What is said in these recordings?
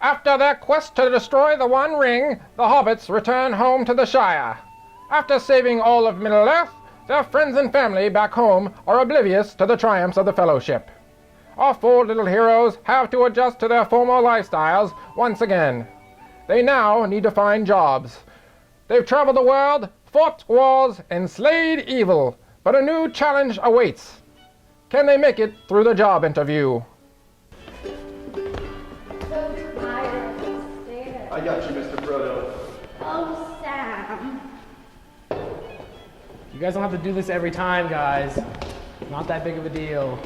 After their quest to destroy the One Ring, the hobbits return home to the Shire. After saving all of Middle-earth, their friends and family back home are oblivious to the triumphs of the Fellowship. Our four little heroes have to adjust to their former lifestyles once again. They now need to find jobs. They've traveled the world, fought wars, and slayed evil, but a new challenge awaits. Can they make it through the job interview? I got you, Mr. Frodo. Oh, Sam. You guys don't have to do this every time, guys. Not that big of a deal.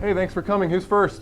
Hey, thanks for coming. Who's first?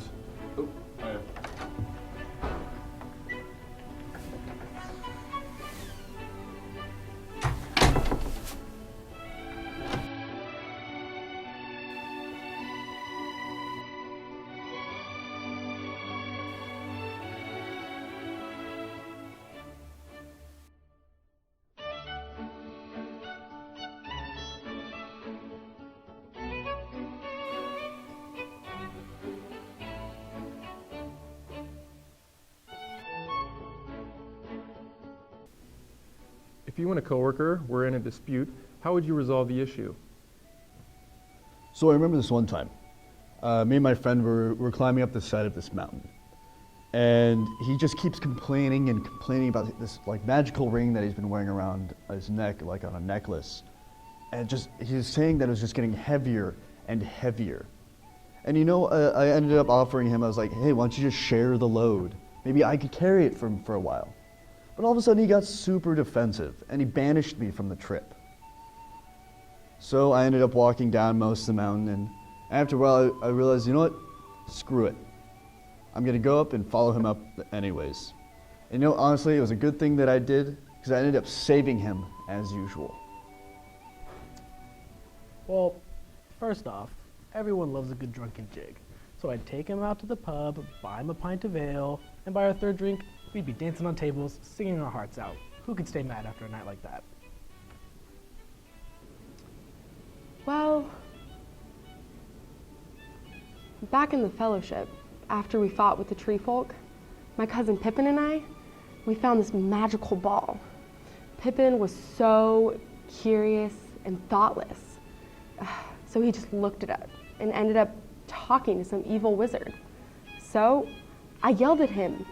If you and a coworker were in a dispute, how would you resolve the issue? So I remember this one time. Me and my friend were climbing up the side of this mountain. And he just keeps complaining and complaining about this like magical ring that he's been wearing around his neck, like on a necklace. And he was saying that it was just getting heavier and heavier. And I ended up offering him, I was like, hey, why don't you just share the load? Maybe I could carry it for a while. But all of a sudden he got super defensive and he banished me from the trip. So I ended up walking down most of the mountain, and after a while I realized, you know what? Screw it. I'm gonna go up and follow him up anyways. And honestly, it was a good thing that I did because I ended up saving him as usual. Well, first off, everyone loves a good drunken jig. So I'd take him out to the pub, buy him a pint of ale, and by our third drink, we'd be dancing on tables, singing our hearts out. Who could stay mad after a night like that? Well, back in the Fellowship, after we fought with the tree folk, my cousin Pippin and I, we found this magical ball. Pippin was so curious and thoughtless. So he just looked at it and ended up talking to some evil wizard. So I yelled at him.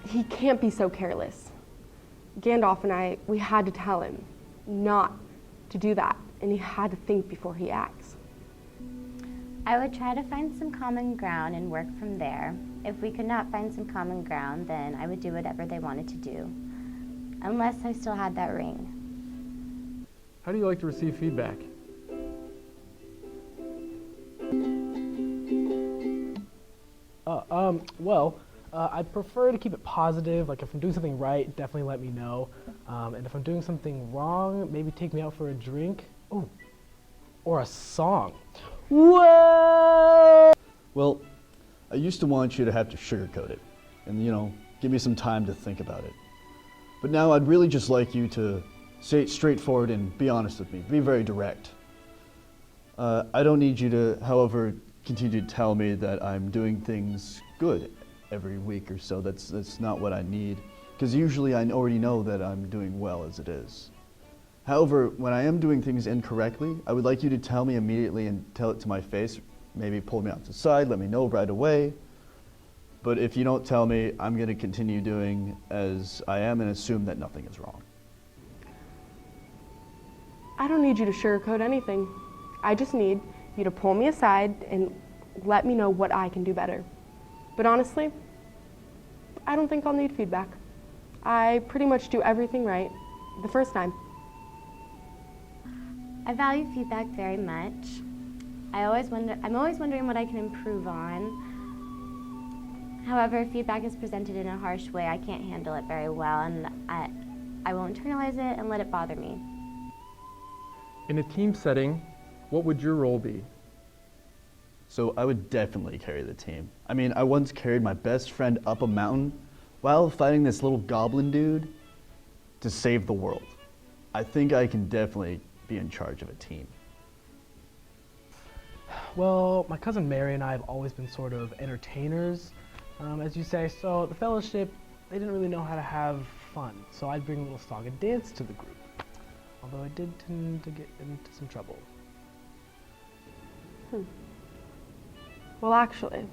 He can't be so careless. Gandalf and I, we had to tell him not to do that, and he had to think before he acts. I would try to find some common ground and work from there. If we could not find some common ground, then I would do whatever they wanted to do, unless I still had that ring. How do you like to receive feedback? I prefer to keep it positive. Like if I'm doing something right, definitely let me know. And if I'm doing something wrong, maybe take me out for a drink. Oh, or a song. Whoa! Well, I used to want you to have to sugarcoat it and, give me some time to think about it. But now I'd really just like you to say it straightforward and be honest with me. Be very direct. I don't need you to, however, continue to tell me that I'm doing things good every week or so. That's not what I need, because usually I already know that I'm doing well as it is. However, when I am doing things incorrectly, I would like you to tell me immediately and tell it to my face. Maybe pull me off to the side, let me know right away. But if you don't tell me, I'm going to continue doing as I am and assume that nothing is wrong. I don't need you to sugarcoat anything. I just need you to pull me aside and let me know what I can do better. But honestly, I don't think I'll need feedback. I pretty much do everything right the first time. I value feedback very much. I'm always wondering what I can improve on. However, if feedback is presented in a harsh way, I can't handle it very well, and I won't internalize it and let it bother me. In a team setting, what would your role be? So I would definitely carry the team. I mean, I once carried my best friend up a mountain while fighting this little goblin dude to save the world. I think I can definitely be in charge of a team. Well, my cousin Mary and I have always been sort of entertainers, as you say, so the fellowship, they didn't really know how to have fun, so I'd bring a little song and dance to the group, although I did tend to get into some trouble. Well, actually,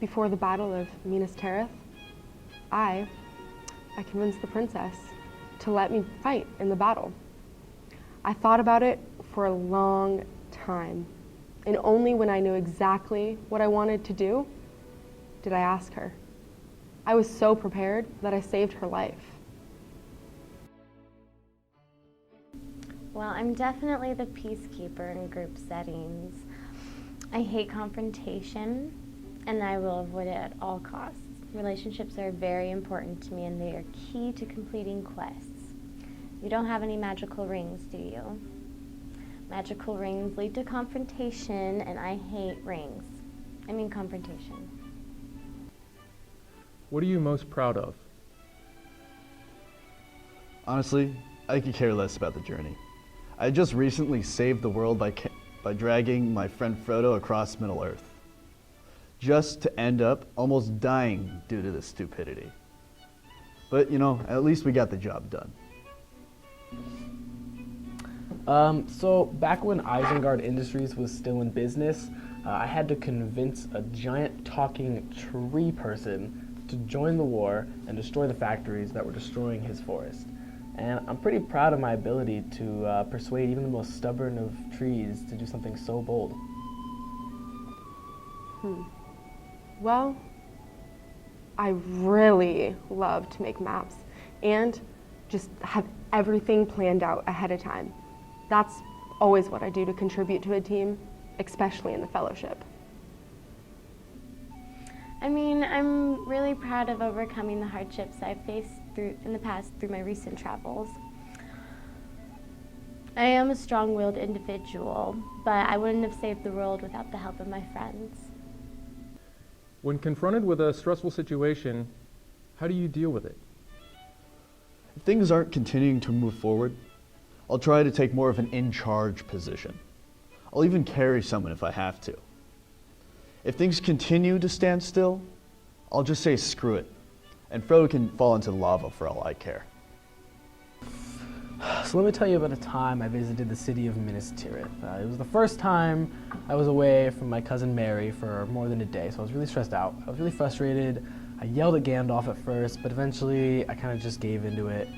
before the Battle of Minas Tirith, I convinced the princess to let me fight in the battle. I thought about it for a long time, and only when I knew exactly what I wanted to do did I ask her. I was so prepared that I saved her life. Well, I'm definitely the peacekeeper in group settings. I hate confrontation, and I will avoid it at all costs. Relationships are very important to me, and they are key to completing quests. You don't have any magical rings, do you? Magical rings lead to confrontation, and I hate rings. I mean confrontation. What are you most proud of? Honestly, I could care less about the journey. I just recently saved the world by dragging my friend Frodo across Middle-earth, just to end up almost dying due to this stupidity. But, you know, at least we got the job done. So back when Isengard Industries was still in business, I had to convince a giant talking tree person to join the war and destroy the factories that were destroying his forest. And I'm pretty proud of my ability to persuade even the most stubborn of trees to do something so bold. Well, I really love to make maps and just have everything planned out ahead of time. That's always what I do to contribute to a team, especially in the fellowship. I mean, I'm really proud of overcoming the hardships I've faced in the past through my recent travels. I am a strong-willed individual, but I wouldn't have saved the world without the help of my friends. When confronted with a stressful situation, how do you deal with it? If things aren't continuing to move forward, I'll try to take more of an in-charge position. I'll even carry someone if I have to. If things continue to stand still, I'll just say screw it, and Frodo can fall into the lava for all I care. So let me tell you about a time I visited the city of Minas Tirith. It was the first time I was away from my cousin Mary for more than a day, so I was really stressed out. I was really frustrated. I yelled at Gandalf at first, but eventually I kind of just gave into it.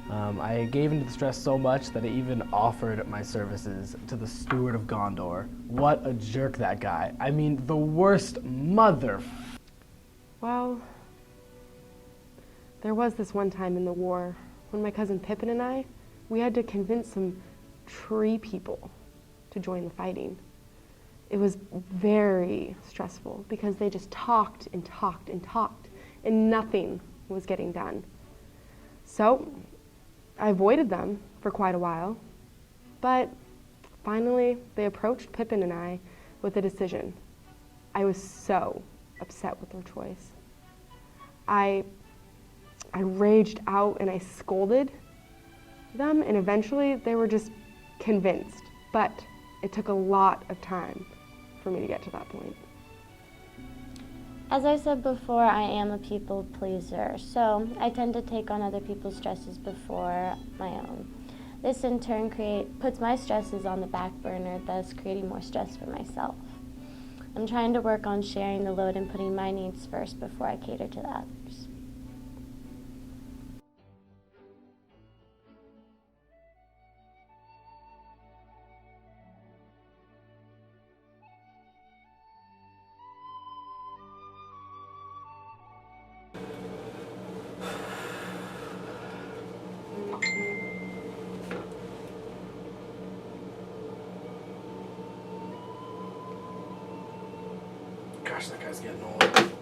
I gave into the stress so much that I even offered my services to the steward of Gondor. What a jerk, that guy. I mean, the worst mother. Well, there was this one time in the war when my cousin Pippin and I, we had to convince some tree people to join the fighting. It was very stressful because they just talked and talked and talked, and nothing was getting done. So I avoided them for quite a while, but finally they approached Pippin and I with a decision. I was so upset with their choice. I raged out and I scolded them, and eventually they were just convinced, but it took a lot of time for me to get to that point. As I said before, I am a people pleaser, so I tend to take on other people's stresses before my own. This in turn puts my stresses on the back burner, thus creating more stress for myself. I'm trying to work on sharing the load and putting my needs first before I cater to the others. Gosh, that guy's getting old.